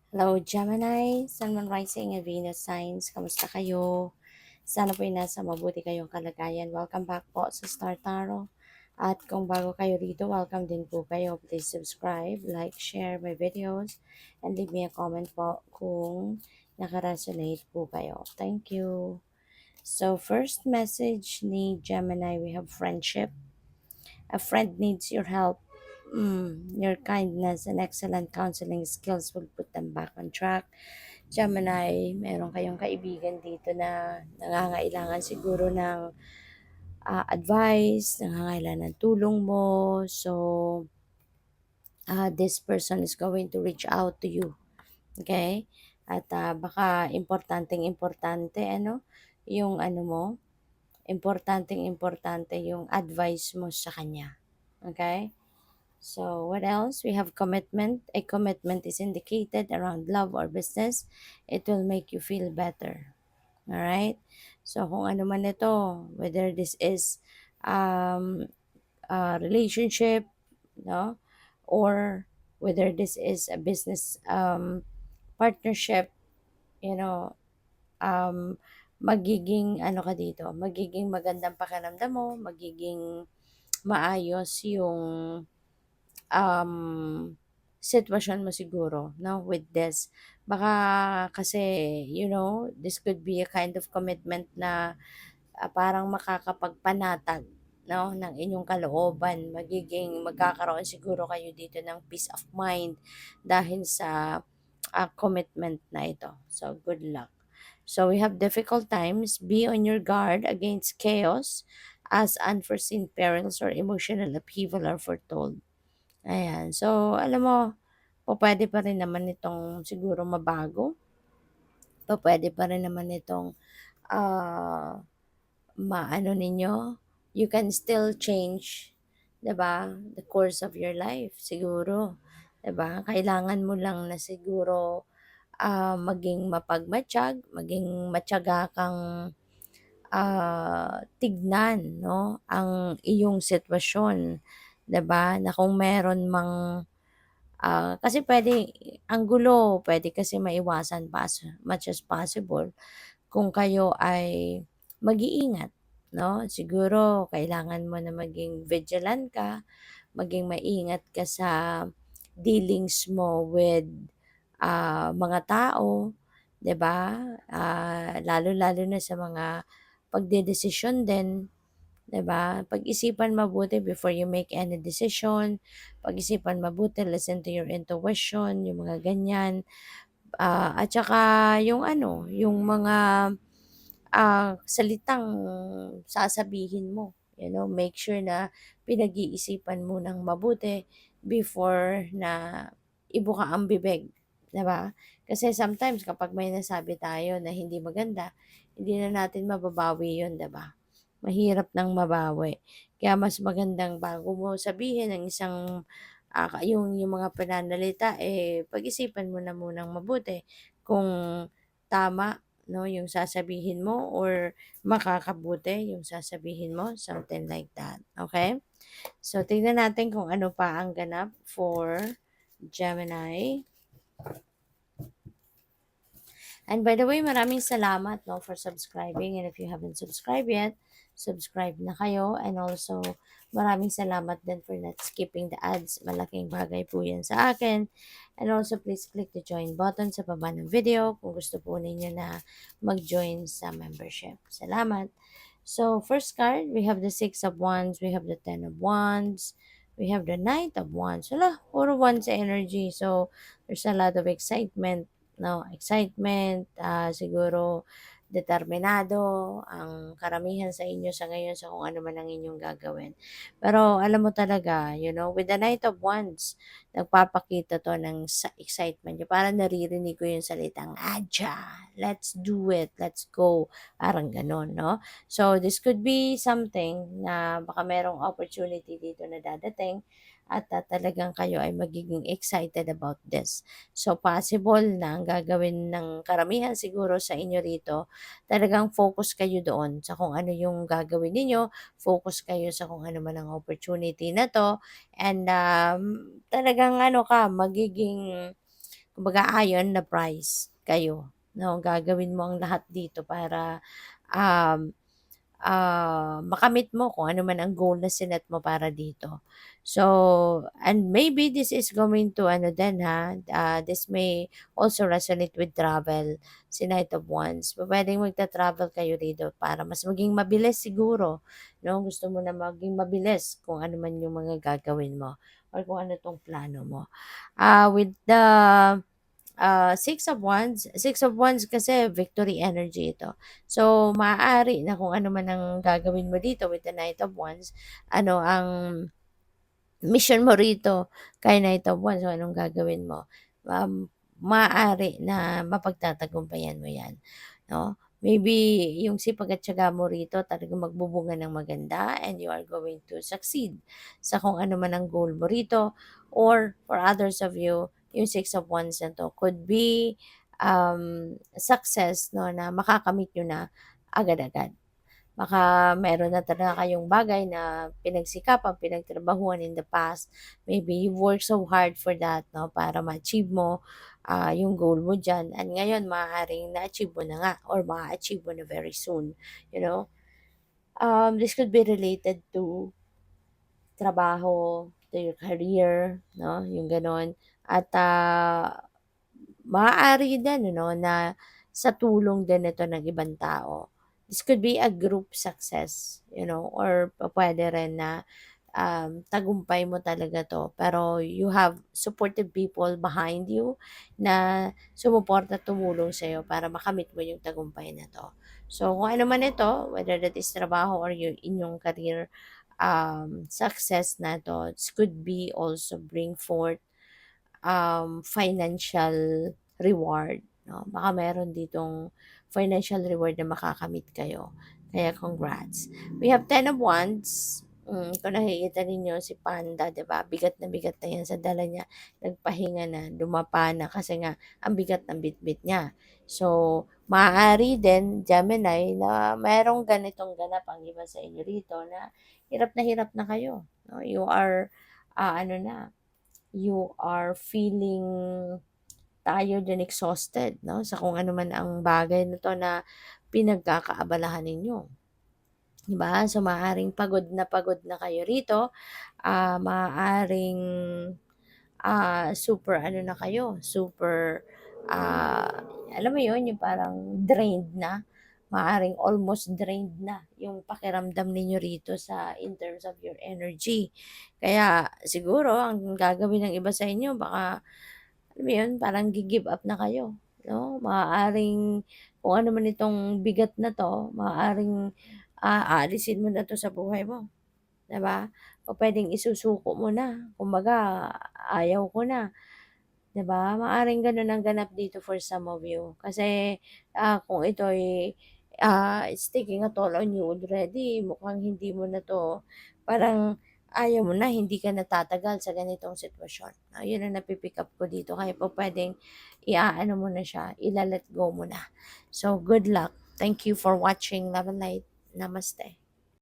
Hello, Gemini, Sun, Moon, Rising, and Venus signs. Kamusta kayo? Sana po'y nasa mabuti kayong kalagayan. Welcome back po sa Star Tarot. At kung bago kayo rito, welcome din po kayo. Please subscribe, like, share my videos, and leave me a comment po kung nakaresonate po kayo. Thank you. So, first message ni Gemini, we have friendship. A friend needs your help. Your kindness and excellent counseling skills will put them back on track. Gemini, meron kayong kaibigan dito na nangangailangan siguro ng advice, nangangailangan ng tulong mo. So, this person is going to reach out to you. Okay? At baka importante, yung ano mo, importante yung advice mo sa kanya. Okay? So, what else? We have commitment. A commitment is indicated around love or business. It will make you feel better. Alright? So, kung ano man ito, whether this is um, a relationship, no? Or whether this is a business partnership, you know, um, magiging ano ka dito, magiging magandang pakiramdam mo, magiging maayos yung um, sitwasyon mo siguro, no, with this. Baka kasi, this could be a kind of commitment na parang makakapagpanatag, no, ng inyong kalooban. Magkakaroon siguro kayo dito ng peace of mind dahil sa commitment na ito. So, good luck. So, we have difficult times. Be on your guard against chaos as unforeseen perils or emotional upheaval are foretold. Ayan. So, alam mo, pupuwede pa rin naman itong siguro mabago. Pupuwede pa rin naman itong, ah, maano ninyo, you can still change, 'di ba, the course of your life siguro, 'di ba? Kailangan mo lang na siguro, maging mapagmatyag, maging matiyaga kang, tignan 'no, ang iyong sitwasyon, 'di ba, na kung meron mang kasi ang gulo puwede kasi maiwasan pa as much as possible kung kayo ay mag-iingat, 'no? Siguro kailangan mo na maging vigilant ka, maging maingat ka sa dealings mo with, mga tao, 'di ba? Lalo-lalo na sa mga pagdedesisyon din, 'di ba? Pag-isipan mabuti before you make any decision, pag-isipan mabuti, listen to your intuition, yung mga ganyan. At saka yung ano, yung mga salitang sasabihin mo, make sure na pinag-iisipan mo ng mabuti before na ibuka ang bibig, 'di ba? Kasi sometimes kapag may nasabi tayo na hindi maganda, hindi na natin mababawi 'yun, 'di ba? Mahirap nang mabawi. Kaya mas magandang bago mo sabihin ang isang yung mga pananalita, pag-isipan mo na munang mabuti kung tama, 'no, yung sasabihin mo or makakabuti yung sasabihin mo, something like that, okay? So, tingnan natin kung ano pa ang ganap for Gemini. And by the way, maraming salamat, no, for subscribing. And if you haven't subscribed yet, subscribe na kayo. And also, maraming salamat din for not skipping the ads. Malaking bagay po yan sa akin. And also, please click the join button sa baba ng video kung gusto po ninyo na mag-join sa membership. Salamat. So, first card, we have the Six of Wands, we have the Ten of Wands, we have the Knight of Wands. Wala, puro wands energy. So, there's a lot of excitement, no, excitement, siguro determinado ang karamihan sa inyo sa ngayon sa kung ano man ang inyong gagawin. Pero alam mo talaga, with the Knight of Wands, nagpapakita to ng excitement. Yung parang naririnig ko yung salitang, Aja, let's do it, let's go. Parang ganun, no? So, this could be something na baka merong opportunity dito na dadating at talagang kayo ay magiging excited about this. So, possible na ang gagawin ng karamihan siguro sa inyo rito, talagang focus kayo doon sa kung ano yung gagawin ninyo, focus kayo sa kung ano man ang opportunity na to, and talagang kumbaga ayon na price kayo, 'no? Gagawin mo ang lahat dito para, um, makamit mo kung ano man ang goal na sinet mo para dito. So, and maybe this is going to ano din ha, this may also resonate with travel, si Knight of Wands. Pupuwedeng magta-travel kayo dito para mas maging mabilis siguro, 'no? Gusto mo na maging mabilis kung ano man yung mga gagawin mo or kung ano 'tong plano mo. With the Six of Wands kasi victory energy ito. So, maaari na kung ano man ang gagawin mo dito with the Knight of Wands, ano ang mission mo rito kay Knight of Wands, so anong gagawin mo? Maaari na mapagtatagumpayan mo 'yan, 'no? Maybe yung sipag at tiyaga mo rito talagang magbubunga ng maganda and you are going to succeed sa kung ano man ang goal mo rito, or for others of you, yung Six of Wands na 'to could be, success 'no, na makakamit niyo na agad-agad. Baka meron na talaga kayong bagay na pinagsikapan, pinagtrabahuan in the past. Maybe you work so hard for that 'no, para ma-achieve mo, yung goal mo diyan, and ngayon maaaring na-achieve mo na nga or maa-achieve mo na very soon, you know? This could be related to trabaho, to your career 'no, yung gano'n. At, maaari din ano na sa tulong din ito ng ibang tao. This could be a group success, or pupuwede rin na, tagumpay mo talaga 'to, pero you have supportive people behind you na sumuporta at tumulong sa'yo para makamit mo yung tagumpay na 'to. So, kung ano man ito, whether that is trabaho or yung inyong career, success na 'to, this could be also bring forth financial reward, 'no? Baka meron ditong financial reward na makakamit kayo. Kaya congrats. We have Ten of Wands. Kung nakikita ninyo si Panda, 'di ba? Bigat na 'yan sa dala niya. Nagpahinga na, dumapa na kasi nga ang bigat ng bitbit niya. So, maaari din, Gemini, na merong ganitong ganap ang iba sa inyo rito na hirap na kayo. No? You are, ano na, you are feeling tired and exhausted 'no, sa kung ano man ang bagay na 'to na pinagkakaabalahan ninyo, 'di ba? So, maaaring pagod na kayo rito, maaaring, super ano na kayo, super, alam mo 'yun, yung parang drained na, maaaring almost drained na yung pakiramdam ninyo rito sa in terms of your energy. Kaya siguro ang gagawin ng iba sa inyo baka, alam mo 'yun, parang gi-give up na kayo, 'no? Maaaring kung ano man itong bigat na 'to, maaaring, aalisin mo na 'to sa buhay mo, 'di ba? O puwedeng isusuko mo na, kumbaga ayaw ko na, 'di ba? Maaaring gano'n ang ganap dito for some of you. Kasi, kung ito'y, it's taking a toll on you already, mukhang hindi mo na 'to, parang ayaw mo na, hindi ka na tatagal sa ganitong sitwasyon. 'Yun ang napi-pick up ko dito, kaya pupuwedeng i-aano mo na siya, ila-let go mo na. So, good luck. Thank you for watching. Love and light. Namaste.